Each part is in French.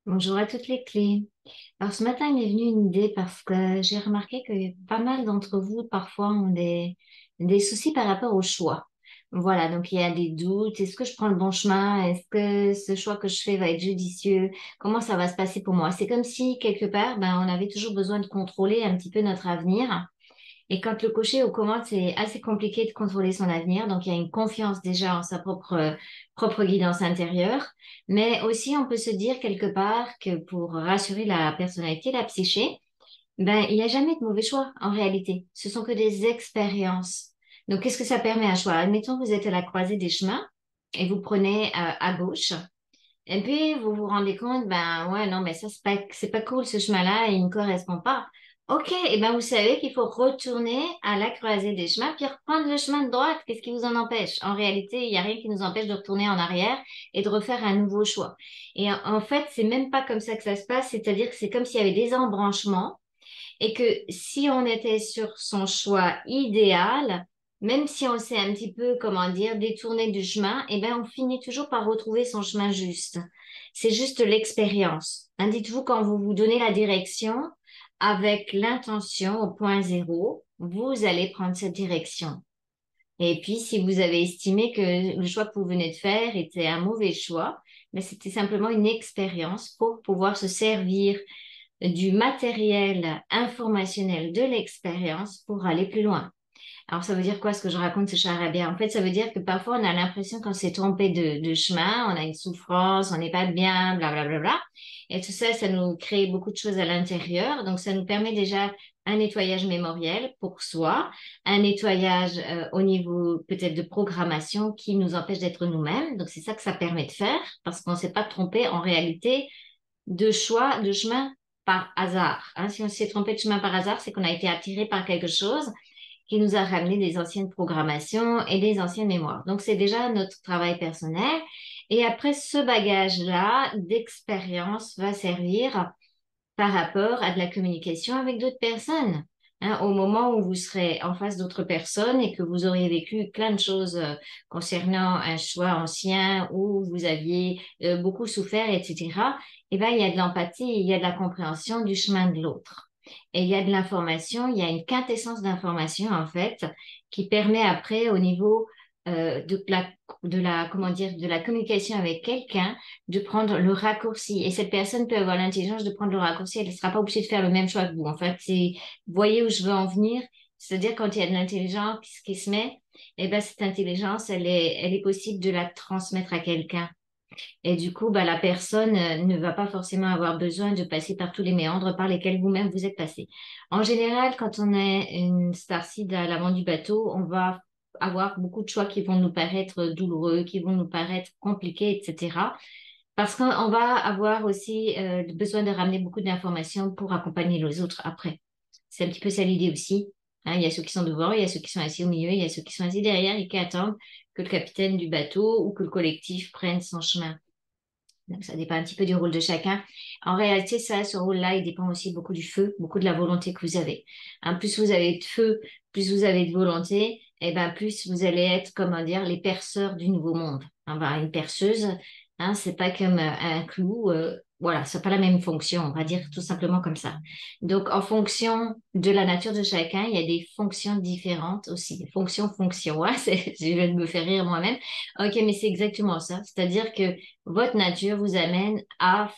Bonjour à toutes les clés. Alors ce matin, il m'est venu une idée parce que j'ai remarqué que pas mal d'entre vous parfois ont des soucis par rapport au choix. Voilà, donc il y a des doutes. Est-ce que je prends le bon chemin? Est-ce que ce choix que je fais va être judicieux? Comment ça va se passer pour moi? C'est comme si quelque part, on avait toujours besoin de contrôler un petit peu notre avenir. Et quand le cocher est aux commandes, c'est assez compliqué de contrôler son avenir. Donc, il y a une confiance déjà en sa propre guidance intérieure. Mais aussi, on peut se dire quelque part que pour rassurer la personnalité, la psyché, il n'y a jamais de mauvais choix en réalité. Ce sont que des expériences. Donc, qu'est-ce que ça permet un choix? Admettons que vous êtes à la croisée des chemins et vous prenez à gauche. Et puis, vous vous rendez compte, ouais, non, mais ça, c'est pas cool, ce chemin-là, il ne correspond pas. OK, et vous savez qu'il faut retourner à la croisée des chemins, puis reprendre le chemin de droite. Qu'est-ce qui vous en empêche? En réalité, il n'y a rien qui nous empêche de retourner en arrière et de refaire un nouveau choix. Et en fait, c'est même pas comme ça que ça se passe, c'est-à-dire que c'est comme s'il y avait des embranchements et que si on était sur son choix idéal, même si on s'est un petit peu, comment dire, détourné du chemin, on finit toujours par retrouver son chemin juste. C'est juste l'expérience. Hein, dites-vous, quand vous vous donnez la direction avec l'intention au point zéro, vous allez prendre cette direction. Et puis, si vous avez estimé que le choix que vous venez de faire était un mauvais choix, mais c'était simplement une expérience pour pouvoir se servir du matériel informationnel de l'expérience pour aller plus loin. Alors, ça veut dire quoi ce que je raconte, ce charabia? En fait, ça veut dire que parfois, on a l'impression qu'on s'est trompé de chemin, on a une souffrance, on n'est pas bien, blablabla. Bla, bla, bla. Et tout ça, ça nous crée beaucoup de choses à l'intérieur. Donc, ça nous permet déjà un nettoyage mémoriel pour soi, un nettoyage au niveau peut-être de programmation qui nous empêche d'être nous-mêmes. Donc, c'est ça que ça permet de faire parce qu'on ne s'est pas trompé en réalité de choix, de chemin par hasard. Hein. Si on s'est trompé de chemin par hasard, c'est qu'on a été attiré par quelque chose qui nous a ramené des anciennes programmations et des anciennes mémoires. Donc, c'est déjà notre travail personnel. Et après, ce bagage-là d'expérience va servir par rapport à de la communication avec d'autres personnes. Hein, au moment où vous serez en face d'autres personnes et que vous auriez vécu plein de choses concernant un choix ancien où vous aviez beaucoup souffert, etc., il y a de l'empathie, il y a de la compréhension du chemin de l'autre. Et il y a de l'information, il y a une quintessence d'information, en fait, qui permet après, au niveau comment dire, de la communication avec quelqu'un, de prendre le raccourci. Et cette personne peut avoir l'intelligence de prendre le raccourci. Elle ne sera pas obligée de faire le même choix que vous. En fait, vous voyez où je veux en venir? C'est-à-dire quand il y a de l'intelligence qui se met, cette intelligence, elle est possible de la transmettre à quelqu'un. Et du coup, la personne ne va pas forcément avoir besoin de passer par tous les méandres par lesquels vous-même vous êtes passé. En général, quand on est une starseed à l'avant du bateau, on va avoir beaucoup de choix qui vont nous paraître douloureux, qui vont nous paraître compliqués, etc. Parce qu'on va avoir aussi besoin de ramener beaucoup d'informations pour accompagner les autres après. C'est un petit peu ça l'idée aussi. Hein, il y a ceux qui sont devant, il y a ceux qui sont assis au milieu, il y a ceux qui sont assis derrière et qui attendent que le capitaine du bateau ou que le collectif prenne son chemin. Donc, ça dépend un petit peu du rôle de chacun. En réalité, ça, ce rôle-là, il dépend aussi beaucoup du feu, beaucoup de la volonté que vous avez. Hein, plus vous avez de feu, plus vous avez de volonté, plus vous allez être, comment dire, les perceurs du nouveau monde. Hein, une perceuse, hein, c'est pas comme un clou, voilà, c'est pas la même fonction, on va dire tout simplement comme ça. Donc, en fonction de la nature de chacun, il y a des fonctions différentes aussi. Des fonctions, hein, je vais me faire rire moi-même. Ok, mais c'est exactement ça. C'est-à-dire que votre nature vous amène à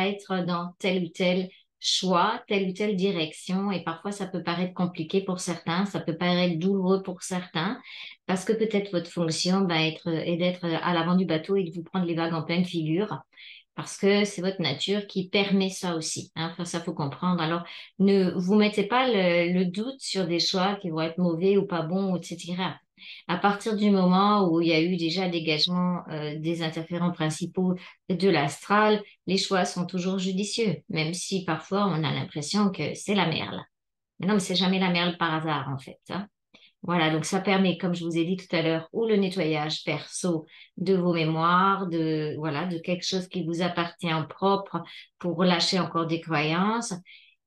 être dans tel ou tel choix, telle ou telle direction. Et parfois, ça peut paraître compliqué pour certains, ça peut paraître douloureux pour certains, parce que peut-être votre fonction est d'être à l'avant du bateau et de vous prendre les vagues en pleine figure. Parce que c'est votre nature qui permet ça aussi. Hein. Enfin, ça faut comprendre. Alors, ne vous mettez pas le doute sur des choix qui vont être mauvais ou pas bons, etc. À partir du moment où il y a eu déjà dégagement des interférents principaux de l'astral, les choix sont toujours judicieux, même si parfois on a l'impression que c'est la merle. Mais non, mais c'est jamais la merle par hasard en fait. Hein. Voilà, donc ça permet, comme je vous ai dit tout à l'heure, ou le nettoyage perso de vos mémoires, voilà, de quelque chose qui vous appartient en propre pour relâcher encore des croyances.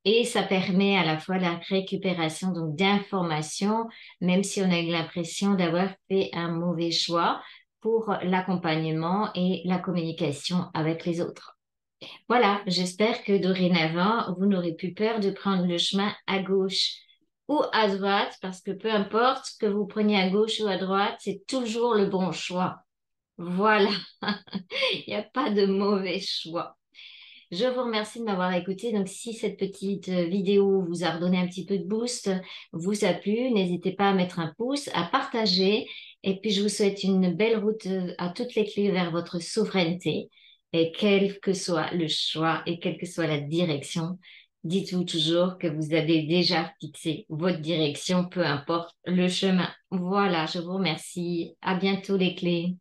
Et ça permet à la fois la récupération donc d'informations, même si on a eu l'impression d'avoir fait un mauvais choix pour l'accompagnement et la communication avec les autres. Voilà, j'espère que dorénavant, vous n'aurez plus peur de prendre le chemin à gauche ou à droite, parce que peu importe que vous preniez à gauche ou à droite, c'est toujours le bon choix. Voilà, il n'y a pas de mauvais choix. Je vous remercie de m'avoir écouté. Donc, si cette petite vidéo vous a redonné un petit peu de boost, vous a plu, n'hésitez pas à mettre un pouce, à partager. Et puis, je vous souhaite une belle route à toutes les clés vers votre souveraineté. Et quel que soit le choix et quelle que soit la direction, dites-vous toujours que vous avez déjà fixé votre direction, peu importe le chemin. Voilà, je vous remercie. À bientôt les clés.